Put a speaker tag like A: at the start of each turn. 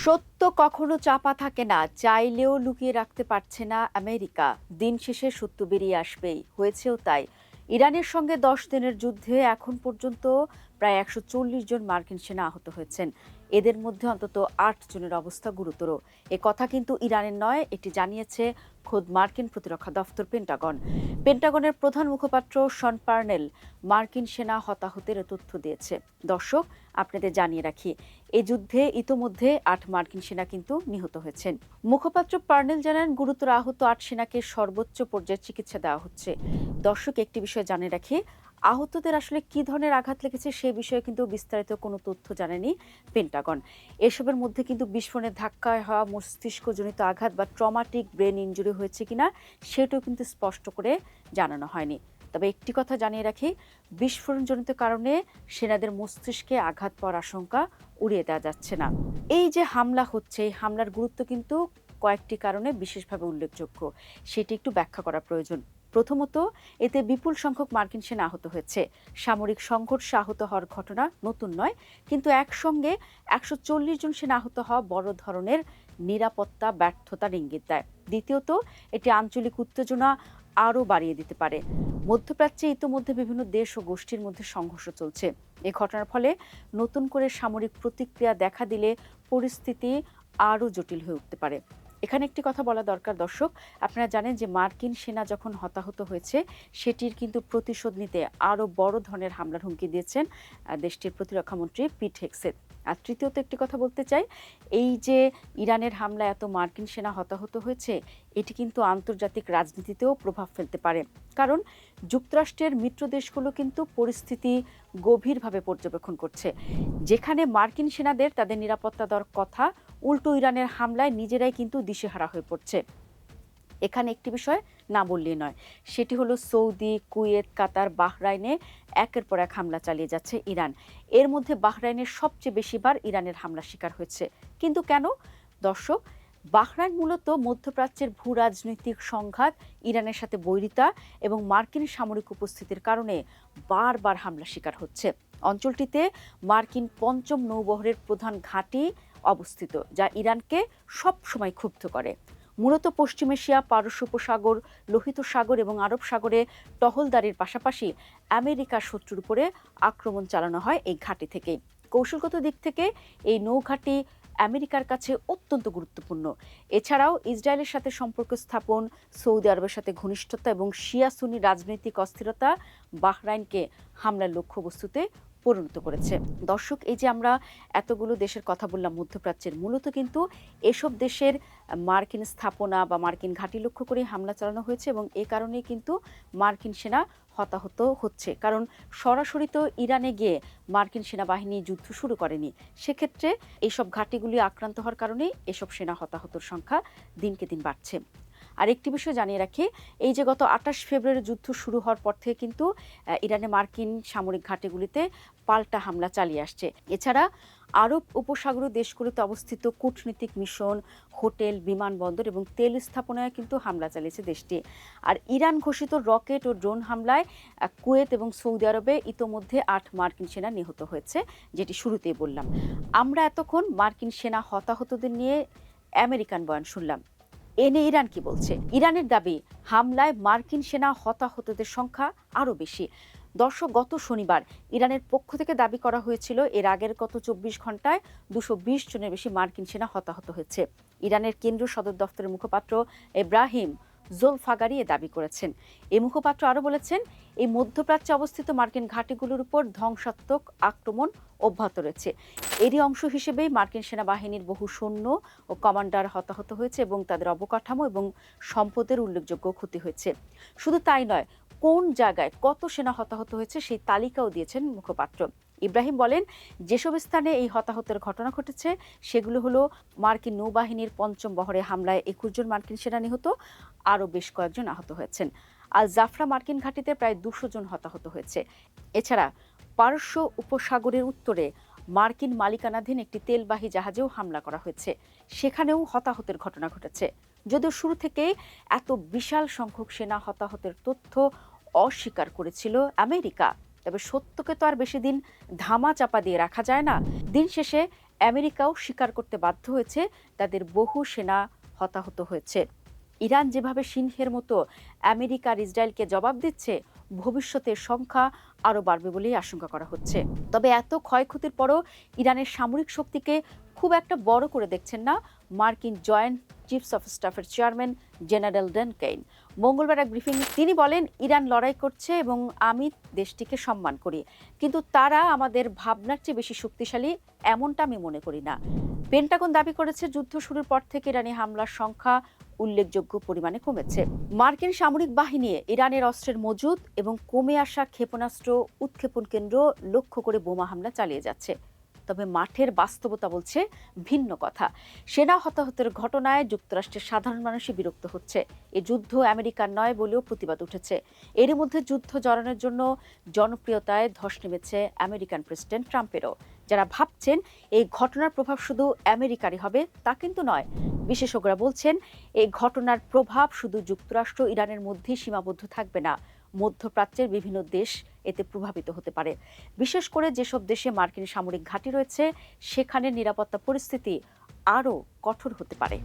A: সত্য কখনো চাপা থাকে না, চাইলেও লুকিয়ে রাখতে পারছে না আমেরিকা। দিন শেষে সত্য বেরিয়ে আসবেই, হয়েছেও তাই। ইরানের সঙ্গে 10 দিনের যুদ্ধে এখন পর্যন্ত প্রায় 140 জন মার্কিন সেনা আহত হয়েছেন। এদের মধ্যে অন্তত 8 জনের অবস্থা গুরুতর। এ কথা কিন্তু ইরানের নয়, এটি জানিয়েছে খোদ মার্কিন প্রতিরক্ষা দফতর পেন্টাগন। পেন্টাগনের প্রধান মুখপাত্র শন পার্নেল মার্কিন সেনা হতাহতের তথ্য দিয়েছে। দর্শক, আপনাদের জানিয়ে রাখি, এই যুদ্ধে ইতোমধ্যে 8 মার্কিন সেনা কিন্তু নিহত হয়েছেন। মুখপাত্র পার্নেল জানান, গুরুতর আহত 8 সেনাকে সর্বোচ্চ পর্যায়ে চিকিৎসা দেওয়া হচ্ছে। দর্শক, একটি বিষয় জানিয়ে রাখি, আহতদের আসলে কি ধরনের আঘাত লেগেছে সে বিষয়ে কিন্তু বিস্তারিত কোনো তথ্য জানায়নি পেন্টাগন। এসবের মধ্যে কিন্তু বিস্ফোরণের ধাক্কায় হওয়া মস্তিষ্কজনিত আঘাত বা ট্রমাটিক ব্রেন ইনজুরি হয়েছে কিনা সেটাও কিন্তু স্পষ্ট করে জানানো হয়নি। তবে একটি কথা জানিয়ে রাখি, বিস্ফোরণজনিত কারণে সেনাদের মস্তিষ্কে আঘাত পাওয়ার আশঙ্কা উড়িয়ে দেওয়া যাচ্ছে না। এই যে হামলা হচ্ছে, এই হামলার গুরুত্ব কিন্তু কয়েকটি কারণে বিশেষভাবে উল্লেখযোগ্য, সেটি একটু ব্যাখ্যা করা প্রয়োজন। প্রথমত, এতে বিপুল সংখ্যক মার্কিন সেনা আহত হয়েছে। সামরিক সংঘর্ষে আহত হওয়ার ঘটনা নতুন নয়, কিন্তু একসঙ্গে 140 জন সেনা আহত হওয়া বড় ধরনের নিরাপত্তা ব্যর্থতার ইঙ্গিত দেয়। দ্বিতীয়ত, এটি আঞ্চলিক উত্তেজনা আরও বাড়িয়ে দিতে পারে। মধ্যপ্রাচ্যে ইতোমধ্যে বিভিন্ন দেশ ও গোষ্ঠীর মধ্যে সংঘর্ষ চলছে। এ ঘটনার ফলে নতুন করে সামরিক প্রতিক্রিয়া দেখা দিলে পরিস্থিতি আরও জটিল হয়ে উঠতে পারে। এখানে একটি কথা বলা দরকার দর্শক, আপনারা জানেন যে মার্কিন সেনা যখন হতাহত হয়েছে সেটির কিন্তু প্রতিশোধ নিতে আরও বড় ধরনের হামলার হুমকি দিয়েছেন দেশটির প্রতিরক্ষামন্ত্রী পিট হেগসেথ। আর তৃতীয়ত একটি কথা বলতে চাই, এই যে ইরানের হামলায় এত মার্কিন সেনা হতাহত হয়েছে, এটি কিন্তু আন্তর্জাতিক রাজনীতিতেও প্রভাব ফেলতে পারে। কারণ যুক্তরাষ্ট্রের মিত্র দেশগুলো কিন্তু পরিস্থিতি গভীরভাবে পর্যবেক্ষণ করছে। যেখানে মার্কিন সেনাদের তাদের নিরাপত্তা দেওয়ার কথা, উল্টো ইরানের হামলায় নিজেরাই কিন্তু দিশেহারা হয়ে পড়ছে। এখানে একটি বিষয় না বললেই নয়, সেটি হলো সৌদি, কুয়েত, কাতার, বাহরাইনে একের পর এক হামলা চালিয়ে যাচ্ছে ইরান। এর মধ্যে বাহরাইনের সবচেয়ে বেশিবার ইরানের হামলার শিকার হয়েছে। কিন্তু কেন? দর্শক, বাহরাইন মূলত মধ্যপ্রাচ্যের ভূ রাজনৈতিক সংঘাত, ইরানের সাথে বৈরিতা এবং মার্কিন সামরিক উপস্থিতির কারণে বারবার হামলার শিকার হচ্ছে। অঞ্চলটিতে মার্কিন পঞ্চম নৌবহরের প্রধান ঘাঁটি অবস্থিত, যা ইরানকে সবসময় ক্ষুব্ধ করে। মূলত পশ্চিম এশিয়া, পারস্য উপসাগর, লোহিত সাগর এবং আরব সাগরে টহলদারির পাশাপাশি আমেরিকার শত্রুর উপরে আক্রমণ চালানো হয় এই ঘাঁটি থেকেই। কৌশলগত দিক থেকে এই নৌঘাঁটি আমেরিকার কাছে অত্যন্ত গুরুত্বপূর্ণ। এছাড়াও ইসরায়েলের সাথে সম্পর্ক স্থাপন, সৌদি আরবের সাথে ঘনিষ্ঠতা এবং শিয়া সুন্নি রাজনৈতিক অস্থিরতা বাহরাইনকে হামলার লক্ষ্যবস্তুতে পরিণত করেছে। দর্শক, এই যে আমরা এতগুলো দেশের কথা বললাম মধ্যপ্রাচ্যের, মূলত কিন্তু এসব দেশের মার্কিন স্থাপনা বা মার্কিন ঘাঁটি লক্ষ্য করে হামলা চালানো হয়েছে এবং এ কারণেই কিন্তু মার্কিন সেনা হতাহত হচ্ছে। কারণ সরাসরি তো ইরানে গিয়ে মার্কিন সেনাবাহিনী যুদ্ধ শুরু করেনি। সেক্ষেত্রে এইসব ঘাঁটিগুলি আক্রান্ত হওয়ার কারণেই এসব সেনা হতাহতর সংখ্যা দিনকে দিন বাড়ছে। আর একটি বিষয় জানিয়ে রাখি, এই যে গত 28 ফেব্রুয়ারি যুদ্ধ শুরু হওয়ার পর থেকে কিন্তু ইরানে মার্কিন সামরিক ঘাঁটিগুলিতে পাল্টা হামলা চালিয়ে আসছে। এছাড়া আরব উপসাগরীয় দেশগুলোতে অবস্থিত কূটনীতিক মিশন, হোটেল, বিমানবন্দর এবং তেল স্থাপনায় কিন্তু হামলা চালিয়েছে দেশটি। আর ইরান ঘোষিত রকেট ও ড্রোন হামলায় কুয়েত এবং সৌদি আরবে ইতোমধ্যে 8 মার্কিন সেনা নিহত হয়েছে, যেটি শুরুতেই বললাম। আমরা এতক্ষণ মার্কিন সেনা হতাহতদের নিয়ে আমেরিকান বয়ান শুনলাম। এ নিয়ে ইরান কি বলছে? ইরানের দাবি, হামলায় মার্কিন সেনা হতাহতদের সংখ্যা আরও বেশি। দর্শক, গত শনিবার ইরানের পক্ষ থেকে দাবি করা হয়েছিল এর আগের গত 24 ঘন্টায় 220 জনের বেশি মার্কিন সেনা হতাহত হয়েছে। ইরানের কেন্দ্রীয় সদর দফতরের মুখপাত্র এব্রাহিম জোলফাগারি এ দাবি করেছেন। এই মুখপাত্র আরও বলেছেন, এই মধ্যপ্রাচ্যে অবস্থিত মার্কিন ঘাঁটিগুলোর উপর ধ্বংসাত্মক আক্রমণ অব্যাহত রয়েছে। এরই অংশ হিসেবেই মার্কিন সেনাবাহিনীর বহু সৈন্য ও কমান্ডার হতাহত হয়েছে এবং তাদের অবকাঠামো এবং সম্পদের উল্লেখযোগ্য ক্ষতি হয়েছে। শুধু তাই নয়, কোন জায়গায় কত সেনা হতাহত হয়েছে সেই তালিকাও দিয়েছেন মুখপাত্র। ইব্রাহিম বলেন, যেসব স্থানে এই হতাহতের ঘটনা ঘটেছে সেগুলো হলো মার্কিন নৌবাহিনীর পঞ্চম বহরে হামলায় 21 জন মার্কিন সেনা নিহত, আরও বেশ কয়েকজন আহত হয়েছেন। আল জাফরা মার্কিন ঘাঁটিতে প্রায় 200 জন হতাহত হয়েছে। এছাড়া পারস্য উপসাগরের উত্তরে মার্কিন মালিকানাধীন একটি তেলবাহী জাহাজেও হামলা করা হয়েছে, সেখানেও হতাহতের ঘটনা ঘটেছে। যদিও শুরু থেকেই এত বিশাল সংখ্যক সেনা হতাহতের তথ্য অস্বীকার করেছিল আমেরিকা, তবে সত্যকে তো আর বেশি দিন ধামা চাপা দিয়ে রাখা যায় না। দিন শেষে আমেরিকাও স্বীকার করতে বাধ্য হয়েছে তাদের বহু সেনা হতাহত হয়েছে। ইরান যেভাবে সিংহের মতো আমেরিকা আর ইসরায়েলকে জবাব দিচ্ছে, ভবিষ্যতে সংখ্যা আরও বাড়বে বলেই আশঙ্কা করা হচ্ছে। তবে এত ক্ষয়ক্ষতির পরও ইরানের সামরিক শক্তিকে খুব একটা বড় করে দেখছেন না মার্কিন জয়েন্ট চিফস অফ স্টাফের চেয়ারম্যান জেনারেল ড্যান কেইন। মঙ্গলবার এক ব্রিফিং তিনি বলেন, ইরান লড়াই করছে এবং আমি দেশটিকে সম্মান করি, কিন্তু তারা আমাদের ভাবনার চেয়ে বেশি শক্তিশালী এমনটা আমি মনে করি না। পেন্টাগন দাবি করেছে যুদ্ধ শুরুর পর থেকে ইরানি হামলার সংখ্যা উল্লেখযোগ্য পরিমাণে কমেছে। মার্কিন সামরিক বাহিনী ইরানের অস্ত্রের মজুদ এবং কমে আসা ক্ষেপণাস্ত্র উৎক্ষেপণ কেন্দ্র লক্ষ্য করে বোমা হামলা চালিয়ে যাচ্ছে। তবে মাঠের বাস্তবতা বলছে ভিন্ন কথা। সেনা হতাহতের ঘটনায় যুক্তরাষ্ট্রের সাধারণ মানুষই বিরক্ত হচ্ছে। এ যুদ্ধ আমেরিকার নয় বলেও প্রতিবাদ উঠেছে। এর মধ্যে যুদ্ধ জড়ানোর জন্য জনপ্রিয়তায় ধস নেমেছে আমেরিকান প্রেসিডেন্ট ট্রাম্পেরও। যারা ভাবছেন এই ঘটনার প্রভাব শুধু আমেরিকারই হবে, তা কিন্তু নয়। বিশেষজ্ঞরা বলছেন এই ঘটনার প্রভাব শুধু যুক্তরাষ্ট্র ইরানের মধ্যেই সীমাবদ্ধ থাকবে না, মধ্যপ্রাচ্যের বিভিন্ন দেশ এতে প্রভাবিত হতে পারে। বিশেষ করে যেসব দেশে মার্কিন সামরিক ঘাঁটি রয়েছে, সেখানে নিরাপত্তা পরিস্থিতি আরও কঠোর হতে পারে।